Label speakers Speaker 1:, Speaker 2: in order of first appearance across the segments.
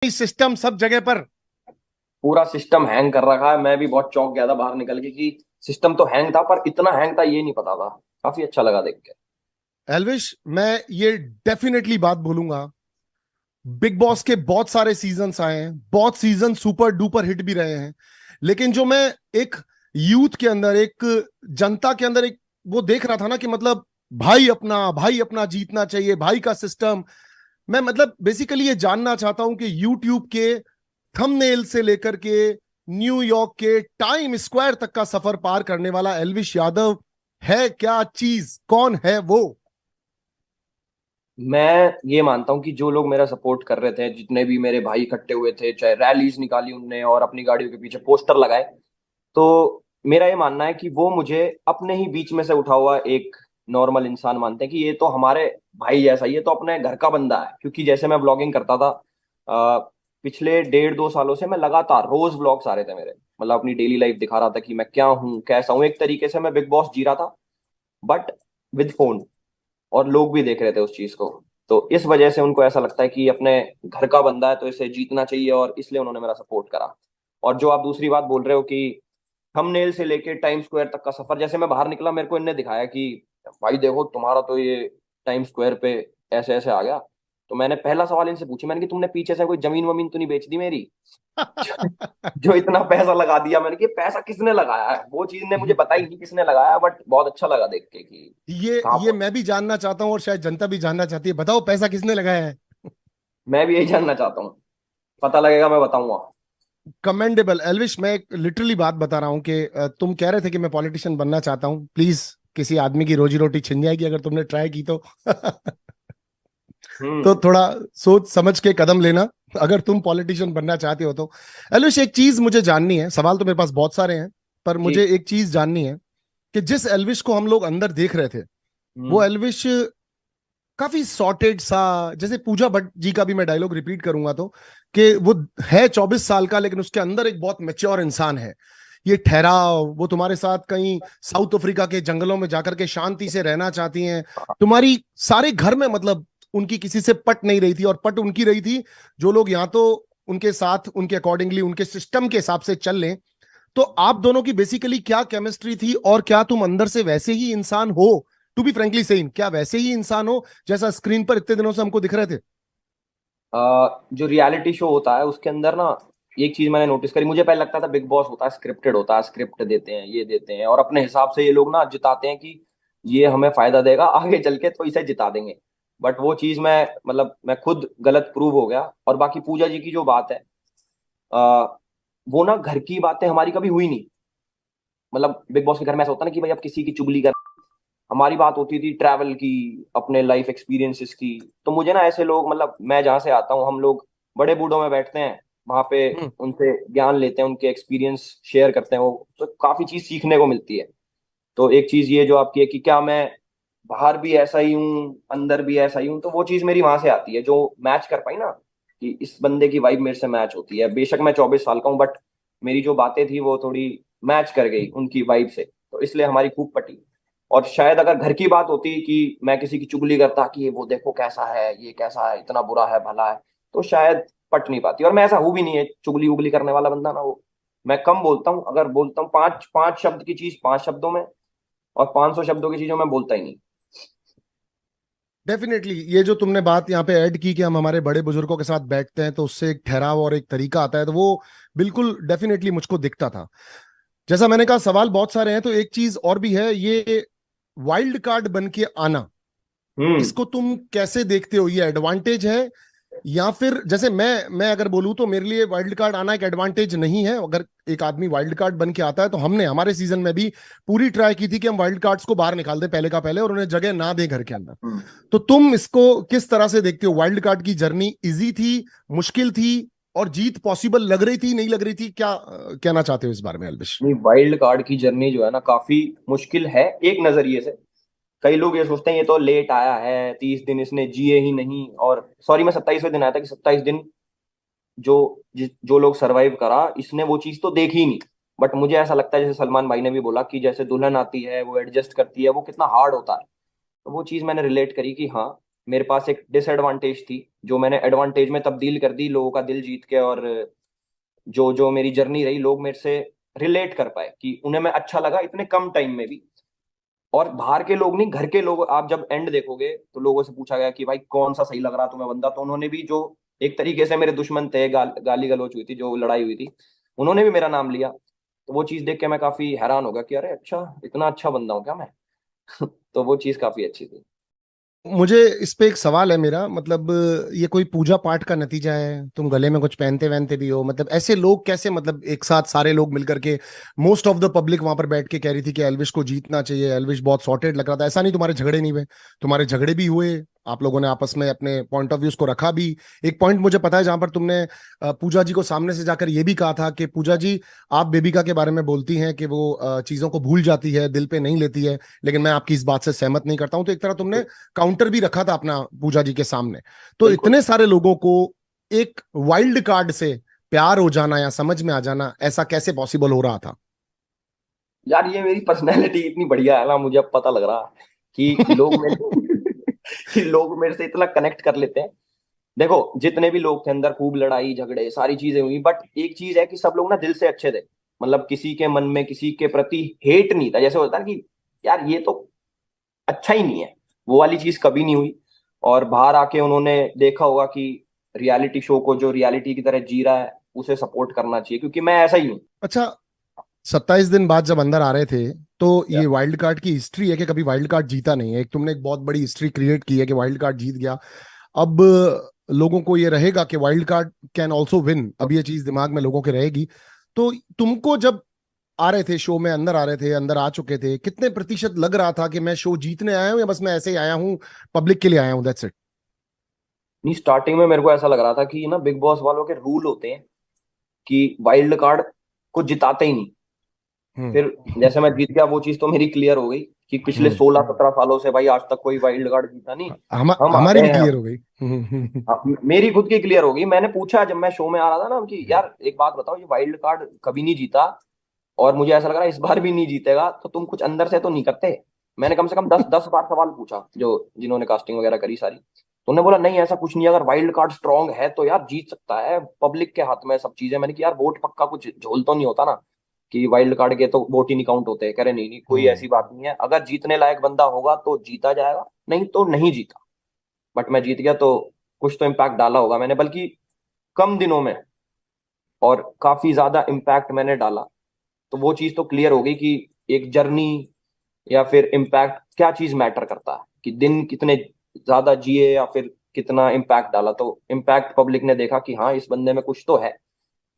Speaker 1: System सब जगह पर।
Speaker 2: पूरा सिस्टम हैंग कर रखा है। मैं भी बहुत चौंक गया था बाहर निकल के कि सिस्टम तो हैंग था, पर इतना हैंग था ये नहीं पता था। काफी अच्छा लगा देख के।
Speaker 1: एल्विश, मैं ये डेफिनेटली बात बोलूंगा, बिग बॉस के बहुत सारे सीजन्स आए हैं, बहुत सीजन सुपर डुपर हिट भी रहे हैं, लेकिन जो मैं एक यूथ के अंदर, एक जनता के अंदर एक वो देख रहा था ना कि मतलब भाई अपना जीतना चाहिए, भाई का सिस्टम। मैं मतलब बेसिकली ये जानना चाहता हूं कि यूट्यूब के थंबनेल से लेकर के न्यूयॉर्क के टाइम स्क्वायर तक का सफर पार करने वाला एल्विश यादव है क्या चीज, कौन है वो?
Speaker 2: मैं ये मानता हूँ कि जो लोग मेरा सपोर्ट कर रहे थे, जितने भी मेरे भाई इकट्ठे हुए थे, चाहे रैलीज निकाली उनने और अपनी गाड़ियों के पीछे पोस्टर लगाए, तो मेरा ये मानना है कि वो मुझे अपने ही बीच में से उठा हुआ एक नॉर्मल इंसान मानते हैं, कि ये तो हमारे भाई जैसा ही है, तो अपने घर का बंदा है। क्योंकि जैसे मैं ब्लॉगिंग करता था, पिछले 1.5-2 सालों से मैं लगातार रोज ब्लॉग्स आ रहे थे मेरे, मतलब अपनी डेली लाइफ दिखा रहा था कि मैं क्या हूँ कैसा हूँ। एक तरीके से मैं बिग बॉस जी रहा था, बट विद फोन। और लोग भी देख रहे थे उस चीज को। तो इस वजह से उनको ऐसा लगता है कि अपने घर का बंदा है तो इसे जीतना चाहिए, और इसलिए उन्होंने मेरा सपोर्ट करा। और जो आप दूसरी बात बोल रहे हो कि थंबनेल से लेके टाइम स्क्वायर तक का सफर, जैसे मैं बाहर निकला मेरे को इनने दिखाया कि भाई देखो तुम्हारा तो ये टाइम स्क्वायर पे ऐसे ऐसे आ गया। तो मैंने पहला सवाल इनसे पूछी, मैंने कि तुमने पीछे से कोई जमीन वमीन तो नहीं बेच दी मेरी? जो इतना पैसा लगा दिया, मैंने कि पैसा किसने लगाया है, वो चीज ने मुझे बताई नहीं किसने लगाया, बट बहुत अच्छा लगा देख के कि कहाँ
Speaker 1: ये
Speaker 2: पर।
Speaker 1: मैं भी जानना चाहता हूं और शायद जनता भी जानना चाहती है, बताओ पैसा किसने लगाया है?
Speaker 2: मैं भी यही जानना चाहता हूँ। पता लगेगा मैं बताऊंगा।
Speaker 1: कमेंडेबल एल्विश, मैं एक लिटरली बात बता रहा हूं कि तुम कह रहे थे कि मैं पॉलिटिशियन बनना चाहता हूं, प्लीज किसी आदमी की रोजी रोटी छिन जाएगी अगर तुमने ट्राई की तो। तो
Speaker 2: हम्म।
Speaker 1: थोड़ा सोच समझ के कदम लेना अगर तुम पॉलिटिशियन बनना चाहते हो तो। एल्विश, एक चीज मुझे जाननी है, सवाल तो मेरे पास बहुत सारे हैं, पर
Speaker 2: जी।
Speaker 1: मुझे एक चीज जाननी है कि जिस एल्विश को हम लोग अंदर देख रहे थे, वो
Speaker 2: हम्म।
Speaker 1: एल्विश काफी सॉर्टेड सा, जैसे पूजा भट्ट जी का भी मैं डायलॉग रिपीट करूंगा तो, कि वो है 24 साल का लेकिन उसके अंदर एक बहुत मेच्योर इंसान है। ये ठहराव, वो तुम्हारे साथ कहीं साउथ अफ्रीका के जंगलों में जाकर के शांति से रहना चाहती हैं, तुम्हारी सारे घर में मतलब उनकी किसी से पट नहीं रही थी, और पट उनकी रही थी जो लोग यहाँ तो उनके साथ उनके अकॉर्डिंगली उनके सिस्टम के हिसाब से चल लें। तो आप दोनों की बेसिकली क्या केमिस्ट्री थी, और क्या तुम अंदर से वैसे ही इंसान हो? टू बी फ्रेंकली सेइंग, क्या वैसे ही इंसान हो जैसा स्क्रीन पर इतने दिनों से हमको दिख रहे थे?
Speaker 2: जो रियलिटी शो होता है उसके अंदर ना, एक चीज मैंने नोटिस करी। मुझे पहले लगता था बिग बॉस होता है स्क्रिप्टेड, होता है स्क्रिप्ट देते हैं ये देते हैं और अपने हिसाब से ये लोग ना जिताते हैं कि ये हमें फायदा देगा आगे चल के तो इसे जिता देंगे। बट वो चीज मैं, मतलब मैं खुद गलत प्रूव हो गया। और बाकी पूजा जी की जो बात है, आ, वो ना घर की बातें हमारी कभी हुई नहीं। मतलब बिग बॉस के घर में ऐसा होता है ना कि भाई अब किसी की चुगली कर, हमारी बात होती थी ट्रैवल की, अपने लाइफ एक्सपीरियंसेस की। तो मुझे ना ऐसे लोग, मतलब मैं जहाँ से आता हूँ हम लोग बड़े बूढ़ों में बैठते हैं वहां पे,
Speaker 1: हम्म।
Speaker 2: उनसे ज्ञान लेते हैं, उनके एक्सपीरियंस शेयर करते हैं, वो तो काफी चीज सीखने को मिलती है। तो एक चीज ये जो आपकी है कि क्या मैं बाहर भी ऐसा ही हूँ अंदर भी ऐसा ही हूँ, तो वो चीज मेरी वहां से आती है जो मैच कर पाई ना, कि इस बंदे की वाइब मेरे से मैच होती है। बेशक मैं 24 साल का हूँ, बट मेरी जो बातें थी वो थोड़ी मैच कर गई उनकी वाइब से, तो इसलिए हमारी खूब पटी। और शायद अगर घर की बात होती कि मैं किसी की चुगली करता कि वो देखो कैसा है, ये कैसा है, इतना बुरा है भला है, तो शायद पट नहीं पाती। और मैं ऐसा हूं भी नहीं है चुगली उगली करने वाला बंदा ना वो। मैं कम बोलता हूँ, अगर बोलता हूँ पांच पांच शब्द की चीज 5 शब्दों में, और 500 शब्दों की चीजों में बोलता ही नहीं।
Speaker 1: डेफिनेटली ये जो तुमने बात यहाँ पे ऐड की कि हम हमारे बड़े बुजुर्गों के साथ बैठते हैं तो उससे एक ठहराव और एक तरीका आता है, तो वो बिल्कुल डेफिनेटली मुझको दिखता था। जैसा मैंने कहा, सवाल बहुत सारे हैं, तो एक चीज और भी है, ये वाइल्ड कार्ड बन के आना,
Speaker 2: हम्म।
Speaker 1: इसको तुम कैसे देखते हो? ये एडवांटेज है, या फिर जैसे मैं अगर बोलूं तो मेरे लिए वाइल्ड कार्ड आना एक एडवांटेज नहीं है। अगर एक आदमी वाइल्ड कार्ड बन के आता है, तो हमने हमारे सीजन में भी पूरी ट्राई की थी कि हम वाइल्ड कार्ड्स को बाहर निकाल दें पहले का पहले, और उन्हें जगह ना दें घर के अंदर।
Speaker 2: हम्म।
Speaker 1: तो तुम इसको किस तरह से देखते हो? वाइल्ड कार्ड की जर्नी इजी थी, मुश्किल थी, और जीत पॉसिबल लग रही थी, नहीं लग रही थी? क्या कहना चाहते हो इस बारे में अल्बिश?
Speaker 2: नहीं, वाइल्ड कार्ड की जर्नी जो है ना काफी मुश्किल है एक नजरिए से। कई लोग ये सोचते हैं ये तो लेट आया है, 30 दिन इसने जिए ही नहीं, और सॉरी मैं 27वें दिन आया था, कि 27 दिन जो जो लोग सरवाइव करा इसने वो चीज तो देखी ही नहीं। बट मुझे ऐसा लगता है जैसे सलमान भाई ने भी बोला कि जैसे दुल्हन आती है वो एडजस्ट करती है, वो कितना हार्ड होता है। तो वो चीज मैंने रिलेट करी कि हाँ, मेरे पास एक डिसएडवांटेज थी जो मैंने एडवांटेज में तब्दील कर दी, लोगों का दिल जीत के। और जो जो मेरी जर्नी रही, लोग मेरे से रिलेट कर पाए कि उन्हें मैं अच्छा लगा इतने कम टाइम में भी। और बाहर के लोग नहीं, घर के लोग, आप जब एंड देखोगे तो लोगों से पूछा गया कि भाई कौन सा सही लग रहा तुम्हें बंदा, तो उन्होंने भी, जो एक तरीके से मेरे दुश्मन थे, गाली गलौच हुई थी, जो लड़ाई हुई थी, उन्होंने भी मेरा नाम लिया। तो वो चीज देख के मैं काफी हैरान हो गया कि अरे अच्छा, इतना अच्छा बंदा हूँ क्या मैं। तो वो चीज काफी अच्छी थी।
Speaker 1: मुझे इस पे एक सवाल है मेरा, मतलब ये कोई पूजा पाठ का नतीजा है? तुम गले में कुछ पहनते वहनते भी हो, मतलब ऐसे लोग कैसे, मतलब एक साथ सारे लोग मिलकर के, मोस्ट ऑफ द पब्लिक वहां पर बैठ के कह रही थी कि एल्विश को जीतना चाहिए, एल्विश बहुत सॉर्टेड लग रहा था। ऐसा नहीं तुम्हारे झगड़े नहीं हुए? तुम्हारे झगड़े भी हुए, आप लोगों ने आपस में अपने पॉइंट ऑफ व्यूज को रखा भी। एक पॉइंट मुझे पता है जहां पर तुमने पूजा जी को सामने से जाकर ये भी कहा था कि पूजा जी, आप बेबिका के बारे में बोलती हैं कि वो चीजों को भूल जाती है, दिल पे नहीं लेती है, लेकिन मैं आपकी इस बात से सहमत नहीं करता हूं। तो एक तरह तुमने काउंटर भी रखा था अपना पूजा जी के सामने। तो
Speaker 2: बिल्कुल।
Speaker 1: इतने सारे लोगों को एक वाइल्ड कार्ड से प्यार हो जाना या समझ में आ जाना, ऐसा कैसे पॉसिबल हो रहा था?
Speaker 2: यार ये मेरी पर्सनैलिटी इतनी बढ़िया है ना, मुझे अब पता लग रहा है कि लोग मेरे कि लोग मेरे से इतना कनेक्ट कर लेते हैं। देखो, जितने भी लोग थे अंदर, खूब लड़ाई झगड़े सारी चीजें हुई, बट एक चीज है कि सब लोग ना दिल से अच्छे थे। मतलब किसी के मन में किसी के प्रति हेट नहीं था, जैसे होता है कि यार ये तो अच्छा ही नहीं है, वो वाली चीज कभी नहीं हुई। और बाहर आके उन्होंने देखा होगा कि रियलिटी शो को जो रियलिटी की तरह जी रहा है उसे सपोर्ट करना चाहिए, क्योंकि मैं ऐसा ही हूँ।
Speaker 1: अच्छा, 27 दिन बाद जब अंदर आ रहे थे, तो ये वाइल्ड कार्ड की हिस्ट्री है कि कभी वाइल्ड कार्ड जीता नहीं है। एक तुमने एक बहुत बड़ी हिस्ट्री क्रिएट की है कि वाइल्ड कार्ड जीत गया। अब लोगों को ये रहेगा कि wild card can also win, अब ये चीज दिमाग में लोगों के रहेगी। तो तुमको जब आ रहे थे शो में, अंदर आ रहे थे, अंदर आ चुके थे, कितने प्रतिशत लग रहा था कि मैं शो जीतने आया हूं या बस मैं ऐसे ही आया हूं, पब्लिक के लिए आया हूं, दैट्स इट?
Speaker 2: नहीं, स्टार्टिंग में मेरे को ऐसा लग रहा था कि ना बिग बॉस वालों के रूल होते हैं कि वाइल्ड कार्ड को जिताते ही नहीं।
Speaker 1: हम्म।
Speaker 2: फिर जैसे मैं जीत गया, वो चीज तो मेरी क्लियर हो गई कि पिछले
Speaker 1: हम्म।
Speaker 2: 16-17 सालों से भाई आज तक कोई वाइल्ड कार्ड जीता नहीं। हम आ
Speaker 1: हमारी
Speaker 2: गए
Speaker 1: भी
Speaker 2: हैं।
Speaker 1: क्लियर हो गई।
Speaker 2: मेरी खुद की क्लियर हो गई। मैंने पूछा जब मैं शो में आ रहा था ना कि यार एक बात बताओ, ये वाइल्ड कार्ड कभी नहीं जीता और मुझे ऐसा लग रहा है इस बार भी नहीं जीतेगा, तो तुम कुछ अंदर से तो नहीं करते? मैंने कम से कम 10-10 बार सवाल पूछा, जो जिन्होंने कास्टिंग वगैरह करी सारी। तो उन्होंने बोला नहीं ऐसा कुछ नहीं है, अगर वाइल्ड कार्ड स्ट्रांग है तो यार जीत सकता है, पब्लिक के हाथ में सब चीजें। मैंने कि यार वोट पक्का कुछ झोल तो नहीं होता ना, कि वाइल्ड कार्ड के तो वोट ही नहीं काउंट होते? कह रहे नहीं नहीं, कोई
Speaker 1: हम्म।
Speaker 2: ऐसी बात नहीं है, अगर जीतने लायक बंदा होगा तो जीता जाएगा, नहीं तो नहीं जीता। बट मैं जीत गया तो कुछ तो इम्पैक्ट डाला होगा मैंने, बल्कि कम दिनों में, और काफी ज्यादा इम्पैक्ट मैंने डाला। तो वो चीज तो क्लियर हो गई कि एक जर्नी या फिर इम्पैक्ट, क्या चीज मैटर करता है, कि दिन कितने ज्यादा जिए या फिर कितना इम्पैक्ट डाला। तो इम्पैक्ट पब्लिक ने देखा कि हाँ इस बंदे में कुछ तो है,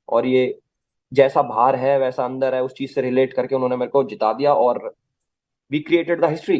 Speaker 2: और ये जैसा बाहर है वैसा अंदर है, उस चीज से रिलेट करके उन्होंने मेरे को जिता दिया, और we created the history.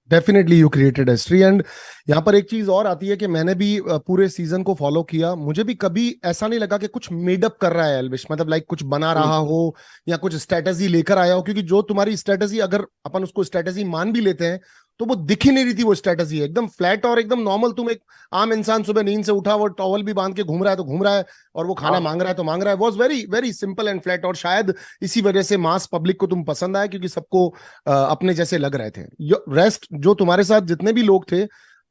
Speaker 1: Definitely you created history. And यहाँ पर एक चीज और आती है कि मैंने भी पूरे सीजन को फॉलो किया, मुझे भी कभी ऐसा नहीं लगा कि कुछ मेडअप कर रहा है एल्विश, मतलब लाइक कुछ बना रहा हो या कुछ स्ट्रेटजी लेकर आया हो। क्योंकि जो तुम्हारी स्ट्रेटजी, अगर अपन उसको स्ट्रेटजी मान भी लेते हैं, तो वो दिख ही नहीं रही थी। वो स्ट्रेटजी एकदम फ्लैट और एकदम नॉर्मल। तुम एक आम इंसान सुबह नींद से उठा, वो टॉवल भी बांध के घूम रहा है तो घूम रहा है, और वो खाना
Speaker 2: हाँ
Speaker 1: मांग रहा है तो मांग रहा है। Was very very simple and flat. और शायद इसी वजह से मास पब्लिक को तुम पसंद आए, क्योंकि सबको अपने जैसे लग रहे थे। रेस्ट जो तुम्हारे साथ जितने भी लोग थे,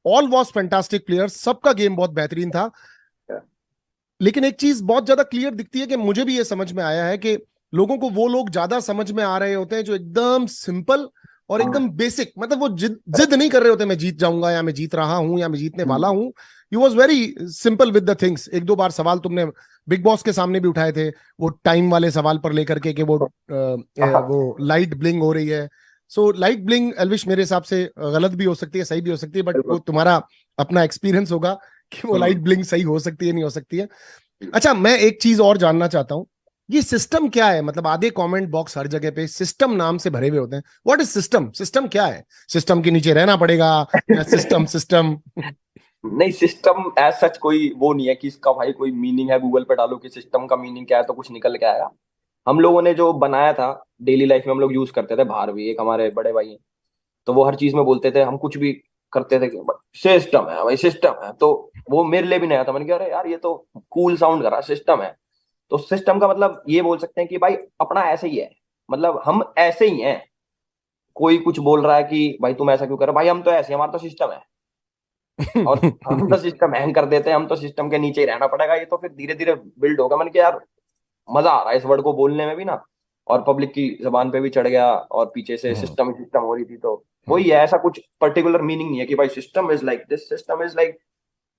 Speaker 1: ऑल वॉज फैंटास्टिक प्लेयर्स, सबका गेम बहुत बेहतरीन था। लेकिन एक चीज बहुत ज्यादा क्लियर दिखती है कि मुझे भी ये समझ में आया है कि लोगों को वो लोग ज्यादा समझ में आ रहे होते हैं जो एकदम सिंपल और एकदम
Speaker 2: हाँ।
Speaker 1: बेसिक, मतलब वो जिद जिद नहीं कर रहे होते मैं जीत जाऊंगा या मैं जीत रहा हूं या मैं जीतने वाला हूं। You was very simple with the things. एक दो बार सवाल तुमने बिग बॉस के सामने भी उठाए थे, वो टाइम वाले सवाल पर लेकर के कि वो लाइट ब्लिंग हो रही है। सो लाइट ब्लिंग एल्विश मेरे हिसाब से गलत भी हो सकती है, सही भी हो सकती है, बट वो
Speaker 2: बिल्कुल।
Speaker 1: तुम्हारा अपना एक्सपीरियंस होगा कि वो लाइट
Speaker 2: हम्म।
Speaker 1: ब्लिंग सही हो सकती है नहीं हो सकती है। अच्छा, मैं एक चीज और जानना चाहता हूँ, ये सिस्टम क्या है? मतलब आधे कमेंट बॉक्स हर जगह पे सिस्टम नाम से भरे हुए होते हैं। What is system? सिस्टम क्या है? सिस्टम के नीचे रहना पड़ेगा या सिस्टम सिस्टम?
Speaker 2: नहीं, सिस्टम एज सच कोई वो नहीं है कि इसका भाई कोई मीनिंग है, गूगल पे डालो कि सिस्टम का मीनिंग क्या है तो कुछ निकल के आएगा। हम लोगों ने जो बनाया था डेली लाइफ में, हम लोग यूज करते थे। बाहर भी एक हमारे बड़े भाई हैं, तो वो हर चीज में बोलते थे, हम कुछ भी करते थे कि सिस्टम है भाई, सिस्टम है। तो वो मेरे लिए भी नया था, मैंने कहा अरे यार ये तो कूल साउंड कर रहा है, सिस्टम है। तो सिस्टम का मतलब ये बोल सकते हैं कि भाई अपना ऐसे ही है, मतलब हम ऐसे ही हैं। कोई कुछ बोल रहा है कि भाई तुम ऐसा क्यों कर रहे हो, भाई हम तो ऐसे हैं, हमारा तो सिस्टम है। और हम तो सिस्टम हैंग कर देते हैं, हम तो सिस्टम के नीचे ही रहना पड़ेगा, ये तो फिर धीरे धीरे बिल्ड होगा। मैंने कहा यार मजा आ रहा है इस वर्ड को बोलने में भी ना, और पब्लिक की जबान पे भी चढ़ गया, और पीछे से
Speaker 1: हम्म,
Speaker 2: सिस्टम सिस्टम हो रही थी, तो
Speaker 1: हम्म,
Speaker 2: वही है, ऐसा कुछ पर्टिकुलर मीनिंग नहीं है कि भाई system is like this, system is like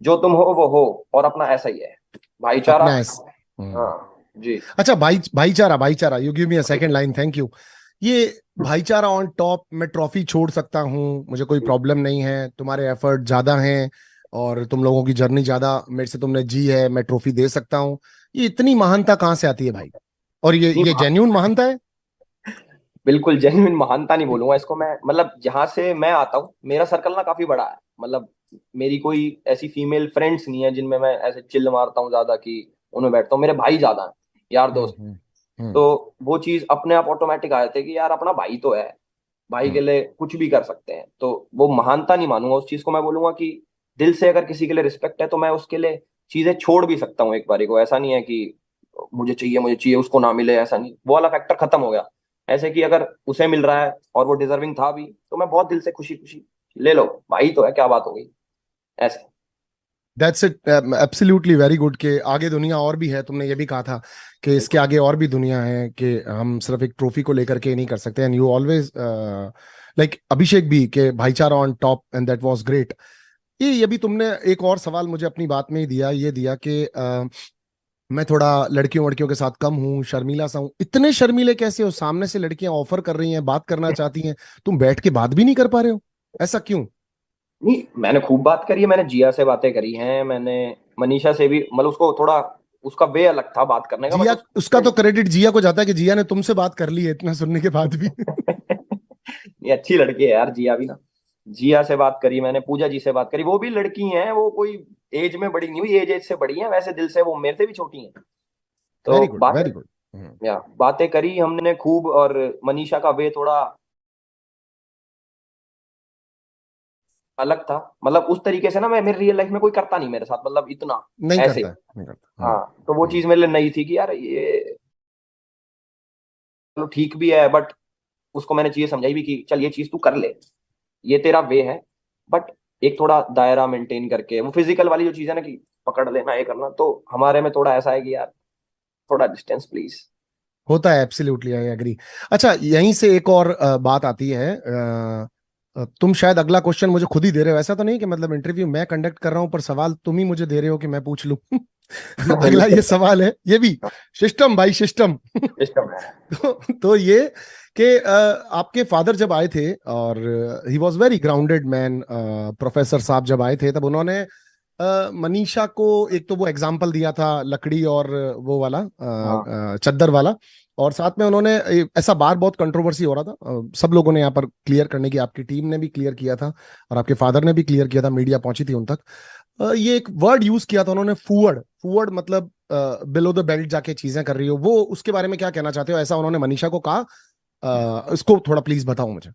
Speaker 2: जो तुम हो वो हो, और अपना ऐसा ही है, भाईचारा।
Speaker 1: अपना ऐस हम्म।
Speaker 2: हाँ जी।
Speaker 1: अच्छा, भाईचारा, भाईचारा, you give me a second line, thank you. ये भाईचारा ऑन टॉप, मैं ट्रॉफी छोड़ सकता हूँ, मुझे कोई प्रॉब्लम नहीं है, तुम्हारे एफर्ट ज्यादा हैं और तुम लोगों की जर्नी ज्यादा मेरे से तुमने जी है, मैं ट्रॉफी दे सकता हूँ। ये इतनी महानता कहाँ से आती है भाई? और
Speaker 2: नहीं,
Speaker 1: ये जेन्यून महानता है?
Speaker 2: बिल्कुल जेन्युइन महानता नहीं बोलूंगा इसको मैं, मतलब जहां से मैं आता हूँ मेरा सर्कल ना काफी बड़ा है, मतलब मेरी कोई ऐसी फीमेल फ्रेंड्स नहीं है जिनमें मैं ऐसे चिल्ल मारता हूँ ज्यादा कि उनमें बैठता हूँ, मेरे भाई ज्यादा हैं, यार
Speaker 1: हम्म,
Speaker 2: दोस्त।
Speaker 1: हम्म, हम्म,
Speaker 2: तो वो चीज अपने आप ऑटोमेटिक आ जाती है कि यार अपना भाई तो है, भाई के
Speaker 1: हम्म।
Speaker 2: लिए कुछ भी कर सकते हैं, तो वो महानता नहीं मानूंगा उस चीज को, मैं बोलूंगा कि दिल से अगर किसी के लिए रिस्पेक्ट है तो मैं उसके लिए चीजें छोड़ भी सकता हूँ एक बारी को, ऐसा नहीं है कि मुझे चाहिए उसको ना मिले, ऐसा नहीं, वो वाला फैक्टर खत्म हो गया। ऐसे कि अगर उसे मिल रहा है और वो डिजर्विंग था भी, तो मैं बहुत दिल से खुशी खुशी ले लो, भाई तो है, क्या बात हो गई, ऐसे।
Speaker 1: That's it, absolutely very good. के आगे दुनिया और भी है, तुमने ये भी कहा था कि इसके
Speaker 2: बिल्कुल।
Speaker 1: आगे और भी दुनिया है, कि हम सिर्फ एक ट्रॉफी को लेकर के नहीं कर सकते। एंड यू ऑलवेज लाइक अभिषेक भी, के भाईचारा on top and that was great. ये भी तुमने एक और सवाल मुझे अपनी बात में ही दिया, ये दिया कि मैं थोड़ा लड़कियों वड़कियों के साथ कम हूँ, शर्मीला सा हूँ। इतने शर्मीले कैसे हो? सामने से लड़कियां ऑफर कर रही हैं, बात करना चाहती हैं, तुम बैठ के बात भी नहीं कर पा रहे हो? ऐसा क्यों?
Speaker 2: नहीं, मैंने खूब बात करी है, मैंने जिया से बातें करी हैं, मैंने मनीषा से भी, मतलब उसको थोड़ा, उसका वे अलग था बात करने का, बट
Speaker 1: जिया,
Speaker 2: उस
Speaker 1: उसका तो क्रेडिट जिया को जाता है कि जिया ने तुमसे बात कर ली है इतना सुनने के बाद भी।
Speaker 2: ये अच्छी लड़की है यार जिया भी ना। जिया से बात करी मैंने, पूजा जी से बात करी, वो भी लड़की हैं, वो कोई एज में बड़ी नहीं हुई, एज एज से बड़ी हैं, वैसे दिल से वो मेरे से भी छोटी हैं। तो
Speaker 1: वेरी गुड,
Speaker 2: बातें,
Speaker 1: वेरी गुड।
Speaker 2: या बातें करी हमने खूब, और मनीषा का वे थोड़ा अलग था, मतलब उस तरीके से ना, मैं मेरी रियल लाइफ में कोई करता नहीं मेरे साथ, मतलब इतना
Speaker 1: नहीं
Speaker 2: ऐसे।
Speaker 1: करता, नहीं करता।
Speaker 2: हाँ, तो वो चीज मेरे लिए नई थी कि यार ये चलो ठीक भी है, बट उसको मैंने चीजें समझाई भी कि चल ये चीज तू कर ले, ये तेरा वे है, बट एक थोड़ा दायरा मेंटेन करके, वो फिजिकल वाली जो चीज है ना कि पकड़ लेना ये करना, तो हमारे में थोड़ा ऐसा है कि यार थोड़ा डिस्टेंस प्लीज।
Speaker 1: होता है, एब्सोल्युटली, आई एग्री। अच्छा, यहीं से एक और बात आती है। तुम शायद अगला क्वेश्चन मुझे खुद ही दे रहे हो, ऐसा तो नहीं कि मतलब इंटरव्यू मैं कंडक्ट कर रहा हूं पर सवाल तुम ही मुझे दे रहे हो कि मैं पूछ लूं? अगला ये सवाल है, ये भी सिस्टम भाई, सिस्टम।
Speaker 2: सिस्टम है।
Speaker 1: तो ये कि आपके फादर जब आए थे, और he was very grounded man, professor साहब जब आए थे, तब उन्होंने मनीषा को एक तो वो एग्जाम्पल दिया था, लकड़ी और वो वाला
Speaker 2: हाँ
Speaker 1: चद्दर वाला। और साथ में उन्होंने ऐसा बार बहुत कंट्रोवर्सी हो रहा था, सब लोगों ने यहाँ पर क्लियर करने की, आपकी टीम ने भी क्लियर किया था और आपके फादर ने भी क्लियर किया था, मीडिया पहुंची थी उन तक। ये एक वर्ड यूज किया था उन्होंने, फूअड। फूअड मतलब बिलो द बेल्ट जाके चीजें कर रही हो, वो उसके बारे में क्या कहना चाहते हो? ऐसा उन्होंने मनीषा को कहा? इसको थोड़ा प्लीज बताओ मुझे।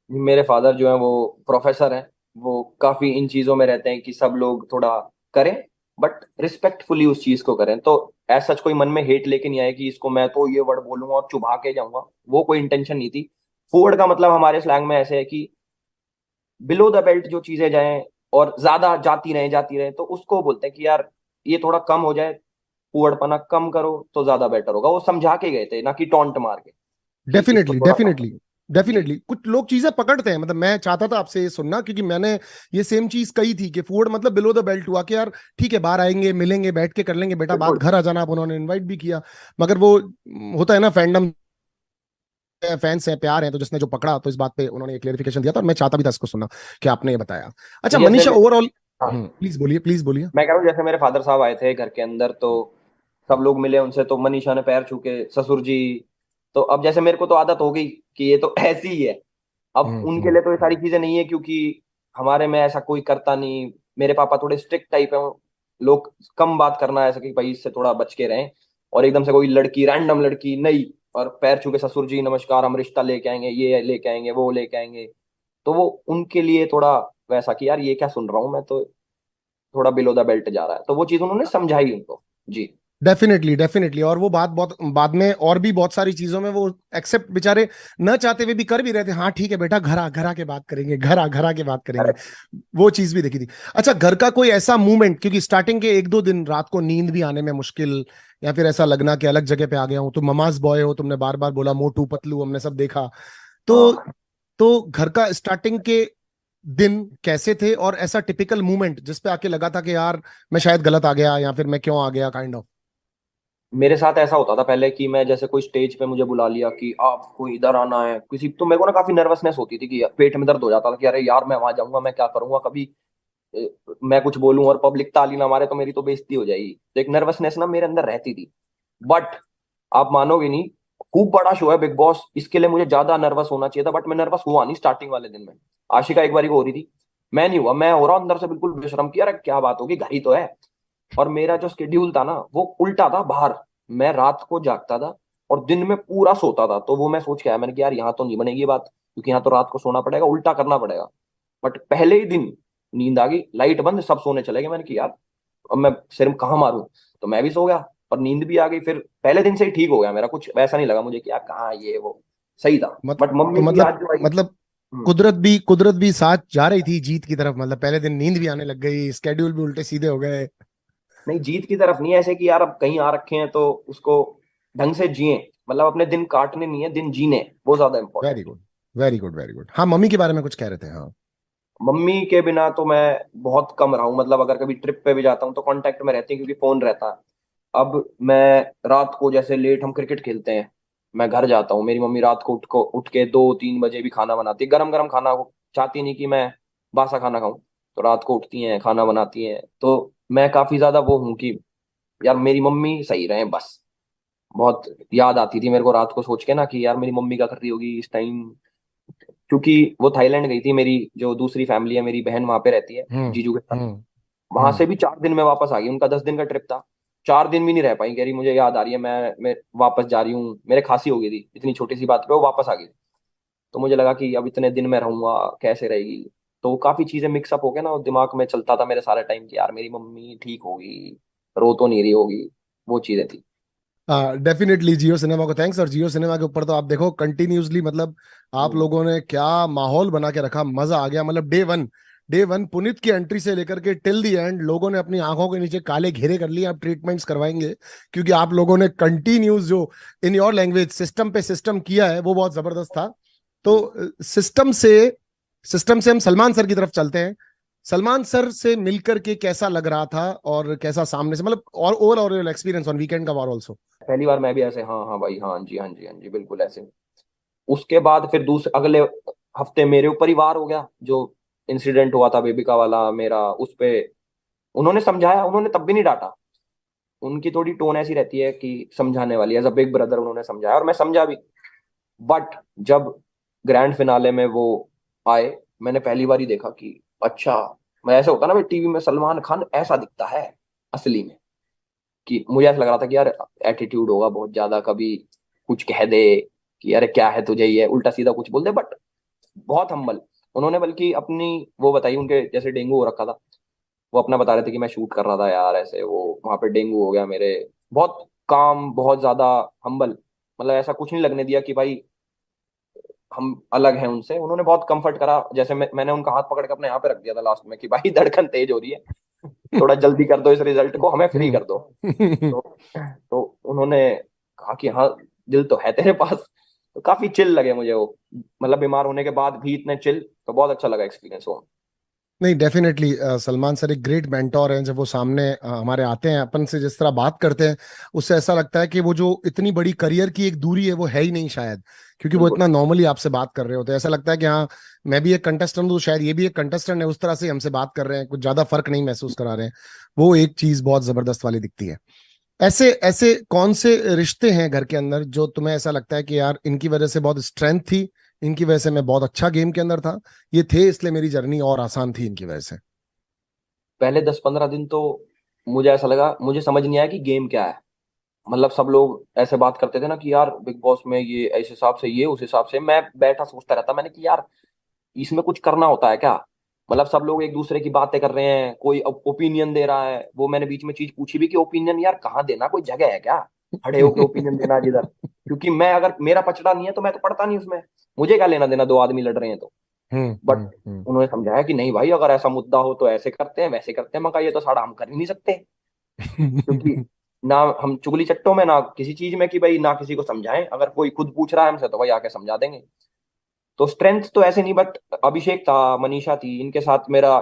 Speaker 2: मेरे फादर जो है वो प्रोफेसर हैं, वो काफी इन चीजों में रहते हैं कि सब लोग थोड़ा करें, बट रिस्पेक्टफुली उस चीज को करें, तो ऐसा सच कोई मन में हेट लेके नहीं आए कि इसको मैं तो ये वर्ड बोलूंगा और चुभा के जाऊंगा, वो कोई इंटेंशन नहीं थी। फूड का मतलब हमारे स्लैंग में ऐसे है कि बिलो द बेल्ट जो चीजें जाएं और ज्यादा जाती रहे, तो उसको बोलते हैं कि यार ये थोड़ा कम हो जाए, फूहड़पना कम करो तो ज्यादा बेटर होगा, वो समझा के गए थे ना कि टॉन्ट मार के कि इसको
Speaker 1: डेफिनेटली,
Speaker 2: थोड़ा कम
Speaker 1: डेफिनेटली,
Speaker 2: करो। जी।
Speaker 1: डेफिनेटली कुछ लोग चीजें पकड़ते हैं, मतलब मैं चाहता था आपसे ये सुनना, क्योंकि मैंने ये सेम चीज कही थी कि फूड मतलब बिलो द बेल्ट हुआ, कि यार ठीक है, बाहर आएंगे, मिलेंगे, बैठ के कर लेंगे बेटा बात,
Speaker 2: बिल्कुल।
Speaker 1: घर आ जाना। आप उन्होंने इनवाइट भी किया, मगर वो होता है ना, फैंडम फैंस है, प्यार है, तो जिसने जो पकड़ा, तो इस बात पे उन्होंने एक क्लेरिफिकेशन दिया था और मैं चाहता भी था इसको सुनना कि आपने ये बताया। अच्छा
Speaker 2: जैसे
Speaker 1: मनीषा, ओवरऑल।
Speaker 2: हाँ,
Speaker 1: प्लीज बोलिए, प्लीज बोलिए।
Speaker 2: मैं कह रहा हूँ जैसे मेरे फादर साहब आए थे घर के अंदर, तो सब लोग मिले उनसे, तो मनीषा ने पैर छू के ससुर जी, तो अब जैसे मेरे को तो आदत हो गई कि ये तो ऐसी ही है, अब
Speaker 1: हम्म,
Speaker 2: उनके लिए तो ये सारी चीजें नहीं है, क्योंकि हमारे में ऐसा कोई करता नहीं, मेरे पापा थोड़े स्ट्रिक्ट टाइप है, लोग कम बात करना ऐसा कि भाई इससे थोड़ा बच के रहें, और एकदम से कोई लड़की, रैंडम लड़की नहीं, और पैर छू के ससुर जी नमस्कार, हम रिश्ता लेके आएंगे, ये लेके आएंगे, वो लेके आएंगे, तो वो उनके लिए थोड़ा वैसा कि यार ये क्या सुन रहा हूँ मैं, तो थोड़ा बिलो द बेल्ट जा रहा है, तो वो चीज उन्होंने समझाई उनको। जी।
Speaker 1: Definitely definitely. और वो बात बहुत बाद में और भी बहुत सारी चीजों में वो एक्सेप्ट बेचारे न चाहते हुए भी कर भी रहे थे। हाँ ठीक है बेटा, घर आ के बात करेंगे, घर आ के बात करेंगे।
Speaker 2: Correct.
Speaker 1: वो चीज भी देखी थी। अच्छा, घर का कोई ऐसा मूवमेंट, क्योंकि स्टार्टिंग के एक दो दिन रात को नींद भी आने में मुश्किल, या फिर ऐसा लगना कि अलग जगह पे आ गया हूँ, तुम ममाज बॉय हो, तुमने बार बार बोला मोटू पतलू, हमने सब देखा। तो
Speaker 2: हाँ,
Speaker 1: तो घर का स्टार्टिंग के दिन कैसे थे, और ऐसा टिपिकल मूवमेंट जिसपे आके लगा था कि यार मैं शायद गलत आ गया, या फिर मैं क्यों आ गया, काइंड ऑफ।
Speaker 2: मेरे साथ ऐसा होता था पहले कि मैं जैसे कोई स्टेज पे मुझे बुला लिया कि आपको इधर आना है किसी, तो मेरे को ना काफी नर्वसनेस होती थी कि पेट में दर्द हो जाता था कि अरे यार मैं वहां जाऊंगा, मैं क्या करूंगा, कभी ए, मैं कुछ बोलूं और पब्लिक ताली ना मारे तो मेरी तो बेइज्जती हो जाएगी। तो एक नर्वसनेस ना मेरे अंदर रहती थी। बट आप मानोगे नहीं, खूब बड़ा शो है बिग बॉस, इसके लिए मुझे ज्यादा नर्वस होना चाहिए था, बट मैं नर्वस हुआ नहीं स्टार्टिंग वाले दिन में। आशिका एक बारी को हो रही थी, मैं नहीं हुआ, मैं हो रहा हूं अंदर से बिल्कुल बेशरम की, अरे क्या बात होगी, घर ही तो है। और मेरा जो शेड्यूल था ना वो उल्टा था बाहर, मैं रात को जागता था और दिन में पूरा सोता था। तो वो मैं सोच के आया, मैंने कहा यार यहाँ तो नहीं बनेगी ये बात, क्योंकि यहाँ तो रात को सोना पड़ेगा, उल्टा करना पड़ेगा। बट पहले ही दिन नींद आ गई, लाइट बंद, सब सोने चले गए, मैंने कहा यार अब मैं सिर में कहाँ मारूं। तो मैं भी सो गया और नींद भी आ गई। फिर पहले दिन से ही ठीक हो गया मेरा, कुछ वैसा नहीं लगा मुझे कि यार कहाँ ये वो, सही था।
Speaker 1: मत
Speaker 2: बट
Speaker 1: तो
Speaker 2: मम्मी की
Speaker 1: मतलब
Speaker 2: याद जो आई।
Speaker 1: मतलब
Speaker 2: हम्म,
Speaker 1: कुदरत भी साथ जा रही थी जीत की तरफ, मतलब पहले दिन नींद भी आने लग गई, स्केड्यूल भी उल्टे सीधे हो गए।
Speaker 2: नहीं जीत की तरफ नहीं, ऐसे कि यार अब कहीं आ रखे हैं तो उसको ढंग से जिए, मतलब अपने दिन काटने नहीं है, दिन जीने, वो ज्यादा इंपॉर्टेंट
Speaker 1: वेरी
Speaker 2: है।
Speaker 1: Good, very good, very good. हाँ, मम्मी के बारे में कुछ कह रहे थे, हाँ।
Speaker 2: मम्मी के बिना तो मैं बहुत कम रहा हूँ, मतलब अगर कभी ट्रिप पे भी जाता हूँ तो कांटेक्ट में रहती है क्योंकि फोन रहता है। अब मैं रात को जैसे लेट हम क्रिकेट खेलते हैं, मैं घर जाता हूँ, मेरी मम्मी रात को उठ के 2-3 बजे भी खाना बनाती है, गरम गरम खाना, वो चाहती नहीं कि मैं बासा खाना खाऊं। तो रात को उठती हैं, खाना बनाती हैं। तो मैं काफी ज्यादा वो हूँ कि यार मेरी मम्मी सही रहे बस। बहुत याद आती थी मेरे को रात को सोच के ना कि यार मेरी मम्मी क्या कर रही होगी इस टाइम, क्योंकि वो थाईलैंड गई थी, मेरी जो दूसरी फैमिली है, मेरी बहन वहां पे रहती है
Speaker 1: हम्म।
Speaker 2: जीजू के साथ।
Speaker 1: हम्म।
Speaker 2: वहां से
Speaker 1: हम्म।
Speaker 2: भी 4 दिन में वापस आ गई, उनका 10 दिन का ट्रिप था। 4 दिन भी नहीं रह पाई, कह रही मुझे याद आ रही है, मैं वापस जा रही हूँ, मेरे खांसी हो गई थी इतनी छोटी सी बात पे, वो वापस आ गई। तो मुझे लगा कि अब इतने दिन में रहूंगा, कैसे रहेगी। तो काफी चीजें मिक्सअप हो गए ना, और दिमाग में चलता था मेरे सारे टाइम कि यार मेरी मम्मी ठीक होगी, रो तो नहीं रही होगी, वो चीजें थी।
Speaker 1: डेफिनेटली जियो सिनेमा को थैंक्स। और जियो सिनेमा के ऊपर तो आप देखो कंटिन्यूसली, मतलब आप
Speaker 2: हम्म।
Speaker 1: लोगों ने क्या माहौल बना के रखा, मजा आ गया। मतलब डे वन पुनीत की एंट्री से लेकर के टिल दी एंड लोगों ने अपनी आंखों के नीचे काले घेरे कर लिए, आप ट्रीटमेंट्स करवाएंगे, क्योंकि आप लोगों ने कंटिन्यूस जो इन योर लैंग्वेज सिस्टम पे सिस्टम किया है वो बहुत जबरदस्त था। तो सिस्टम से हम सलमान सर की तरफ चलते हैं। सलमान सर से मिलकर के कैसा लग रहा था, और कैसा सामने से, मतलब और ओवरऑल एक्सपीरियंस ऑन वीकेंड का वार ऑल्सो।
Speaker 2: पहली बार मैं भी ऐसे, हाँ हाँ भाई, हाँ जी हाँ जी हाँ जी, बिल्कुल ऐसे। उसके बाद फिर दूसरे अगले हफ्ते मेरे ऊपर ही वार हो गया, जो इंसिडेंट हुआ था बेबिका वाला मेरा, उस पे उन्होंने समझाया, उन्होंने तब भी नहीं डांटा। उनकी थोड़ी टोन ऐसी रहती है कि समझाने वाली, एज अ बिग ब्रदर उन्होंने समझाया और मैं समझा भी। बट जब ग्रैंड फिनाले में वो आए, मैंने पहली बार ही देखा कि अच्छा, मैं ऐसे होता ना भाई टीवी में सलमान खान ऐसा दिखता है असली में, कि मुझे ऐसा लग रहा था कि यार एटीट्यूड होगा बहुत ज्यादा, कभी कुछ कह दे कि अरे क्या है तुझे, ये उल्टा सीधा कुछ बोल दे। बट बहुत हम्बल। उन्होंने बल्कि अपनी वो बताई, उनके जैसे डेंगू हो रखा था, वो अपना बता रहे थे कि मैं शूट कर रहा था यार, ऐसे वो वहां पे डेंगू हो गया मेरे। बहुत काम, बहुत ज्यादा हम्बल, मतलब ऐसा कुछ नहीं लगने दिया कि भाई हम अलग हैं उनसे। उन्होंने बहुत कंफर्ट करा, जैसे मैंने उनका हाथ पकड़ के अपने यहाँ पे रख दिया था लास्ट में कि भाई धड़कन तेज हो रही है, थोड़ा जल्दी कर दो इस रिजल्ट को, हमें फ्री कर दो। तो तो उन्होंने कहा कि हाँ, दिल तो है तेरे पास। तो काफी चिल लगे मुझे वो, मतलब बीमार होने के बाद भी इतने चिल, तो बहुत अच्छा लगा एक्सपीरियंस वो।
Speaker 1: नहीं, डेफिनेटली सलमान सर एक ग्रेट मेंटोर हैं। जब वो सामने हमारे आते हैं, अपन से जिस तरह बात करते हैं, उससे ऐसा लगता है कि वो जो इतनी बड़ी करियर की एक दूरी है वो है ही नहीं शायद, क्योंकि वो
Speaker 2: बिल्कुल।
Speaker 1: इतना नॉर्मली आपसे बात कर रहे होते हैं। ऐसा लगता है कि हाँ, मैं भी एक कंटेस्टेंट हूँ तो शायद ये भी एक कंटेस्टेंट है, उस तरह से हमसे बात कर रहे हैं, कुछ ज्यादा फर्क नहीं महसूस करा रहे हैं। वो एक चीज बहुत जबरदस्त वाली दिखती है। ऐसे ऐसे कौन से रिश्ते हैं घर के अंदर जो तुम्हें ऐसा लगता है कि यार इनकी वजह से बहुत स्ट्रेंथ थी, इनकी वजह से मैं बहुत अच्छा गेम के अंदर था, ये थे इसलिए मेरी जर्नी और आसान थी इनकी वजह से।
Speaker 2: पहले 10-15 दिन तो मुझे ऐसा लगा, मुझे समझ नहीं आया कि गेम क्या है। मतलब सब लोग ऐसे बात करते थे ना कि यार बिग बॉस में ये इस हिसाब से, ये उस हिसाब से, मैं बैठा सोचता रहता, मैंने कि यार इसमें कुछ करना होता है क्या। मतलब सब लोग एक दूसरे की बातें कर रहे हैं, कोई ओपिनियन दे रहा है। वो मैंने बीच में चीज पूछी भी कि ओपिनियन यार कहाँ देना, कोई जगह है क्या खड़े होके ओपिनियन देना जिधर? क्योंकि मैं, अगर मेरा पचड़ा नहीं है तो मैं तो पढ़ता नहीं उसमें, मुझे क्या लेना देना, दो आदमी लड़ रहे हैं तो। बट
Speaker 1: हम्म।
Speaker 2: उन्होंने समझाया कि नहीं भाई, अगर ऐसा मुद्दा हो तो ऐसे करते हैं वैसे करते हैं। मैं कहा ये तो साड़ा हम कर ही नहीं सकते, क्योंकि ना हम चुगली चट्टों में, ना किसी चीज में कि भाई ना किसी को समझाएं। अगर कोई खुद पूछ रहा है हमसे तो भाई आके समझा देंगे। तो स्ट्रेंथ तो ऐसे नहीं, बट अभिषेक था, मनीषा थी, इनके साथ मेरा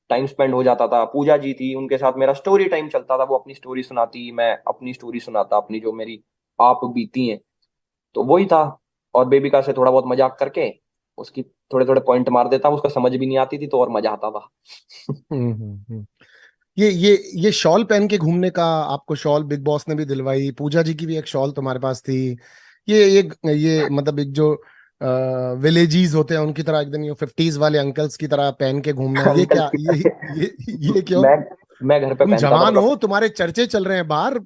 Speaker 2: टाइम स्पेंड हो जाता था। पूजा जी थी, उनके साथ मेरा स्टोरी टाइम चलता था। वो अपनी स्टोरी सुनाती, मैं अपनी स्टोरी सुनाता, अपनी जो मेरी आप बीती है। तो वही था। और बेबिका से थोड़ा बहुत मजाक करके उसकी थोड़े थोड़े पॉइंट मार देता, उसको समझ भी नहीं आती थी तो और मजा आता था।
Speaker 1: हम्म। ये शॉल पहन के घूमने का, आपको शॉल बिग बॉस ने भी दिलवाई, पूजा जी की भी एक शॉल तुम्हारे पास थी। ये मतलब एक जो विलेजीज होते हैं उनकी तरह, एकदम ये 50s वाले अंकल्स की तरह पहन के घूमना, ये
Speaker 2: अंकल
Speaker 1: क्या,
Speaker 2: की
Speaker 1: ये क्यों?
Speaker 2: मैं मैं घर पे
Speaker 1: तुम
Speaker 2: पहनता था
Speaker 1: जवान
Speaker 2: मतलब।
Speaker 1: हो, तुम्हारे चर्चे चल रहे हैं बाहर,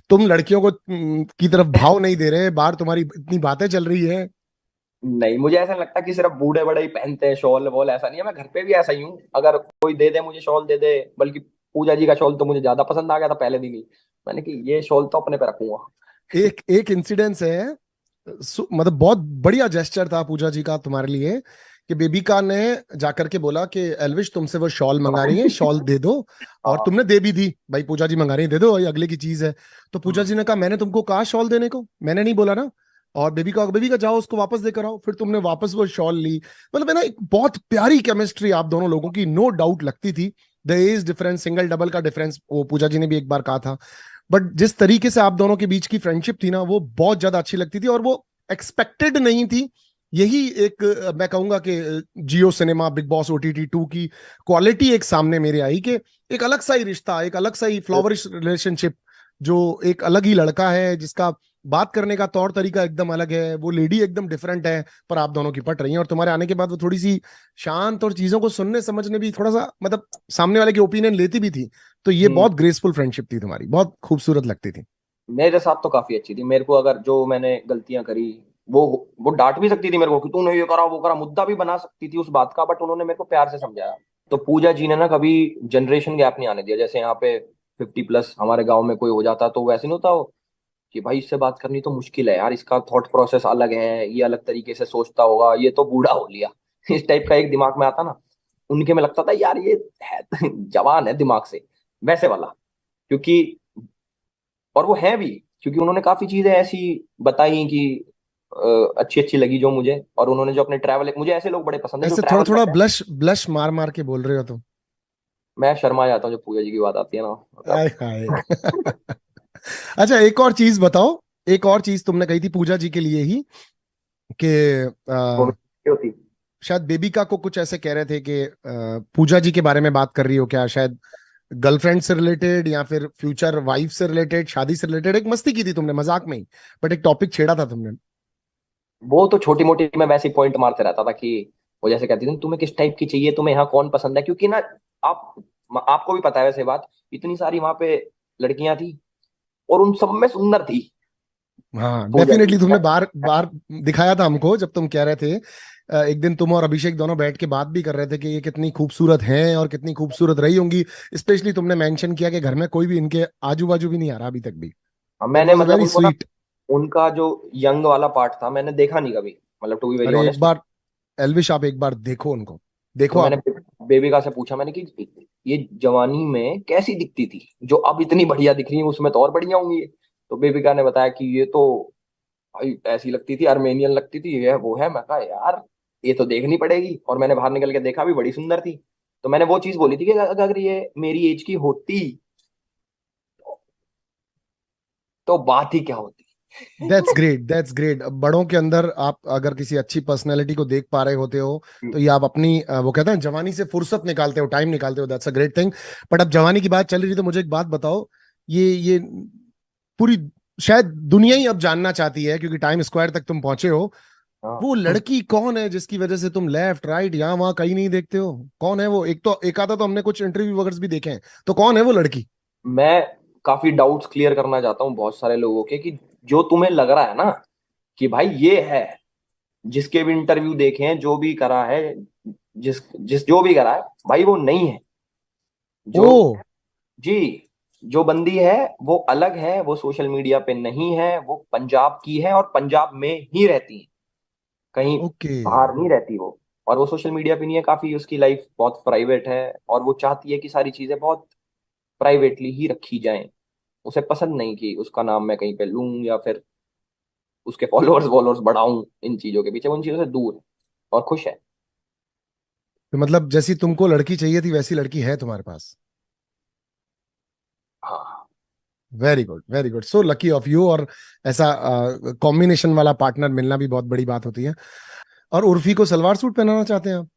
Speaker 1: तुम लड़कियों को की तरफ भाव नहीं दे रहे, बाहर तुम्हारी इतनी बातें चल रही है।
Speaker 2: नहीं, मुझे ऐसा नहीं लगता कि सिर्फ बूढ़े बड़े ही पहनते हैं शॉल वॉल, ऐसा नहीं है। मैं घर पे भी ऐसा ही हूँ, अगर कोई दे दे मुझे शॉल दे दे। बल्कि पूजा जी का शॉल तो मुझे ज्यादा पसंद आ गया था पहले दिन ही। मैंने कि ये शॉल तो अपने पे रखूंगा।
Speaker 1: एक एक इंसिडेंस है, मतलब बहुत बढ़िया जेस्चर था पूजा जी का तुम्हारे लिए, कि बेबिका ने जाकर के बोला कि एल्विश तुमसे वो शॉल मंगा रही है, शॉल दे दो। और
Speaker 2: हाँ।
Speaker 1: तुमने दे भी दी, भाई पूजा जी मंगा रही है दे दो, ये अगले की चीज है। तो पूजा जी ने कहा मैंने तुमको कहा शॉल देने को, मैंने नहीं बोला ना। और बेबी का जाओ उसको वापस देकर आओ, फिर तुमने वापस वो शॉल ली। मतलब है ना, एक बहुत प्यारी केमिस्ट्री आप दोनों लोगों की, नो डाउट लगती थी। The age difference, single double का डिफरेंस, वो पूजा जी ने भी एक बार कहा था। बट जिस तरीके से आप दोनों के बीच की फ्रेंडशिप थी ना, वो बहुत ज्यादा अच्छी लगती थी, और वो एक्सपेक्टेड नहीं थी। यही एक मैं कहूंगा कि जियो सिनेमा बिग बॉस OTT 2 की क्वालिटी एक सामने मेरे आई, कि एक अलग सा ही रिश्ता, एक अलग सा ही फ्लावरिश रिलेशनशिप, जो एक अलग ही लड़का है जिसका बात करने का तौर तरीका एकदम अलग है, वो लेडी एकदम डिफरेंट है, पर आप दोनों की पट रही हैं। और तुम्हारे आने के बाद वो थोड़ी सी शांत, और चीजों को सुनने समझने भी थोड़ा सा, मतलब सामने वाले की ओपिनियन लेती भी थी। तो ये
Speaker 2: हम्म।
Speaker 1: बहुत ग्रेसफुल फ्रेंडशिप थी तुम्हारी, बहुत खूबसूरत लगती थी।
Speaker 2: मेरे साथ तो काफी अच्छी थी। मेरे को अगर जो मैंने गलतियां करी, वो वो डांट भी सकती थी मेरे को कि तूने ये करा वो करा, मुद्दा भी बना सकती थी उस बात का, बट उन्होंने मेरे को प्यार से समझाया। तो पूजा जी ने ना कभी जनरेशन गैप नहीं आने दिया। जैसे यहाँ पे 50+ हमारे गांव में कोई हो जाता तो वैसे नहीं होता हो कि भाई इससे बात करनी तो मुश्किल है यार, इसका थॉट प्रोसेस अलग है, ये अलग तरीके से सोचता होगा, ये तो बूढ़ा हो लिया इस टाइप का एक दिमाग में आता ना। उनके में लगता था यार ये है जवान है दिमाग से, वैसे वाला। क्योंकि और वो है भी, क्योंकि उन्होंने काफी चीजें ऐसी बताई कि अच्छी अच्छी लगी जो मुझे। और उन्होंने जो अपने ट्रैवल, मुझे ऐसे लोग बड़े पसंद है जो
Speaker 1: ऐसे थोड़ा
Speaker 2: ट्रैवल
Speaker 1: थोड़ा
Speaker 2: करते हैं।
Speaker 1: ब्लश ब्लश मार मार के बोल रहे हो तुम।
Speaker 2: मैं शर्मा जाता हूँ जब पूजा जी की बात आती है ना, मतलब।
Speaker 1: आय हाय। अच्छा, एक और चीज बताओ। एक और चीज तुमने कही थी पूजा जी के लिए ही, कि
Speaker 2: वो भी होती।
Speaker 1: शायद बेबिका को कुछ ऐसे कह रहे थे कि पूजा जी के बारे में बात कर रही हो क्या, शायद गर्लफ्रेंड से रिलेटेड या फिर फ्यूचर वाइफ से रिलेटेड, शादी से रिलेटेड, एक मस्ती की थी तुमने मजाक में ही, बट एक टॉपिक छेड़ा था तुमने।
Speaker 2: वो तो छोटी मोटी मैं वैसे ही पॉइंट मारते रहता था कि वो जैसे कहती थी तुम्हें किस टाइप की चाहिए, तुम्हें यहाँ कौन पसंद है। क्योंकि ना आप आपको भी पता है वैसे बात, इतनी सारी वहां पे लड़कियां थी और उन सब में सुंदर थी
Speaker 1: हाँ
Speaker 2: पूजा जी।
Speaker 1: डेफिनेटली, तुमने बार बार दिखाया था हमको जब तुम कह रहे थे, एक दिन तुम और अभिषेक दोनों बैठ के बात भी कर रहे थे कि ये कितनी खूबसूरत हैं और कितनी खूबसूरत रही होंगी। स्पेशली तुमने मेंशन किया कि घर में कोई भी इनके आजू बाजू भी नहीं आ रहा अभी तक भी। दैट
Speaker 2: मैंने
Speaker 1: वाज अ
Speaker 2: मतलब
Speaker 1: वेरी
Speaker 2: उनको ना,
Speaker 1: स्वीट।
Speaker 2: उनका जो यंग वाला पार्ट था मैंने देखा नहीं कभी, मतलब टू बी वेरी
Speaker 1: अरे एक
Speaker 2: ऑनेस्ट।
Speaker 1: बार एल्विश, आप एक बार देखो उनको,
Speaker 2: तो
Speaker 1: देखो
Speaker 2: मैंने
Speaker 1: आप।
Speaker 2: बेबिका से पूछा मैंने कि ये जवानी में कैसी दिखती थी, जो अब इतनी बढ़िया दिख रही है उसमें तो और बढ़िया होंगी ये। तो बेबिका ने बताया कि ये तो भाई ऐसी लगती थी, आर्मेनियन लगती थी, ये है वो है। मैं कहा यार ये तो देखनी पड़ेगी। और मैंने बाहर निकल के देखा भी, बड़ी सुंदर थी। तो मैंने वो चीज बोली थी कि अगर ये मेरी एज की होती तो बात ही क्या होती।
Speaker 1: That's great, that's great. बड़ों के अंदर आप अगर किसी अच्छी पर्सनैलिटी को देख पा रहे होते हो, तो ये आप अपनी वो कहते हैं जवानी से फुर्सत निकालते हो, टाइम निकालते हो, that's a great thing. But अब जवानी की बात चल रही थी तो मुझे एक बात बताओ। ये पूरी शायद दुनिया ही अब जानना चाहती है, क्योंकि टाइम स्क्वायर तक तुम पहुंचे हो।
Speaker 2: हाँ।
Speaker 1: वो लड़की कौन है जिसकी वजह से तुम लेफ्ट राइट यहाँ वहां कहीं नहीं देखते हो? कौन है वो? एक तो एक आधा तो हमने कुछ इंटरव्यू वगैरह भी देखे हैं, तो कौन है वो लड़की?
Speaker 2: मैं काफी डाउट्स क्लियर करना चाहता हूँ बहुत सारे लोगों के, कि जो तुम्हें लग रहा है ना कि भाई ये है, जिसके भी इंटरव्यू देखे हैं, जो भी करा है, जिस जिस जो भी करा है भाई वो नहीं है। जो
Speaker 1: ओ।
Speaker 2: जी, जो बंदी है वो अलग है, वो सोशल मीडिया पे नहीं है, वो पंजाब की है और पंजाब में ही रहती है, कहीं
Speaker 1: ओके।
Speaker 2: बाहर नहीं रहती वो। और वो सोशल मीडिया पे नहीं है, काफी उसकी लाइफ बहुत प्राइवेट है, और वो चाहती है कि सारी चीजें बहुत प्राइवेटली ही रखी जाएं। उसे पसंद नहीं कि उसका नाम मैं कहीं पे लूं या फिर उसके फॉलोअर्स वॉलोअर्स बढ़ाऊं, इन चीजों के पीछे वो उन चीजों से दूर है और खुश है।
Speaker 1: तो मतलब जैसी तुमको लड़की चाहिए थी वैसी लड़की है तुम्हारे पास?
Speaker 2: हाँ
Speaker 1: very good, very good, so lucky of you. और ऐसा कॉम्बिनेशन वाला पार्टनर मिलना भी बहुत बड़ी बात होती है। और उर्फी को सलवार सूट पहनाना चाहते हैं आप?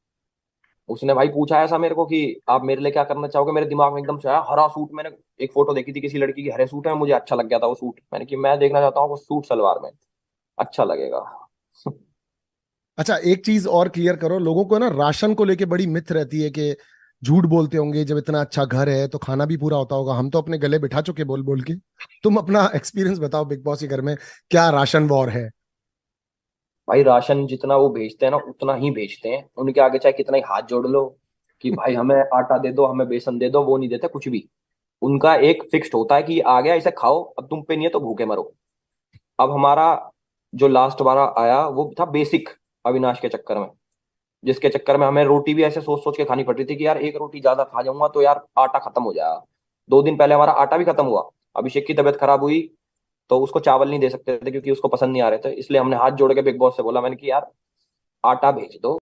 Speaker 2: उसने भाई पूछा ऐसा मेरे को कि आप मेरे लिए क्या करना चाहोगे, मेरे दिमाग में एकदम से आया हरा सूट। मैंने एक फोटो देखी थी किसी लड़की की हरे सूट में, मुझे अच्छा लग गया था वो सूट, मैंने कि मैं देखना चाहता हूँ वो सूट सलवार में, अच्छा लगेगा।
Speaker 1: अच्छा, एक चीज और क्लियर करो लोगों को ना, राशन को लेके बड़ी मिथ रहती है कि झूठ बोलते होंगे, जब इतना अच्छा घर है तो खाना भी पूरा होता होगा। हम तो अपने गले बिठा चुके बोल बोल के। तुम अपना एक्सपीरियंस बताओ बिग बॉस के घर में, क्या राशन वॉर है?
Speaker 2: भाई राशन जितना वो भेजते हैं ना उतना ही भेजते हैं, उनके आगे चाहे कितना ही हाथ जोड़ लो कि भाई हमें आटा दे दो, हमें बेसन दे दो, वो नहीं देते कुछ भी। उनका एक फिक्स्ड होता है कि आ गया इसे खाओ, अब तुम पे नहीं है तो भूखे मरो। अब हमारा जो लास्ट वाला आया वो था बेसिक, अविनाश के चक्कर में, जिसके चक्कर में हमें रोटी भी ऐसे सोच सोच के खानी पड़ रही थी कि यार एक रोटी ज्यादा खा जाऊंगा तो यार आटा खत्म हो जाएगा। 2 दिन पहले हमारा आटा भी खत्म हुआ। अभिषेक की तबीयत खराब हुई तो उसको चावल नहीं दे सकते थे क्योंकि उसको पसंद नहीं आ रहे थे, इसलिए हमने हाथ जोड़ के बिग बॉस से बोला, मैंने कि यार आटा भेज दो।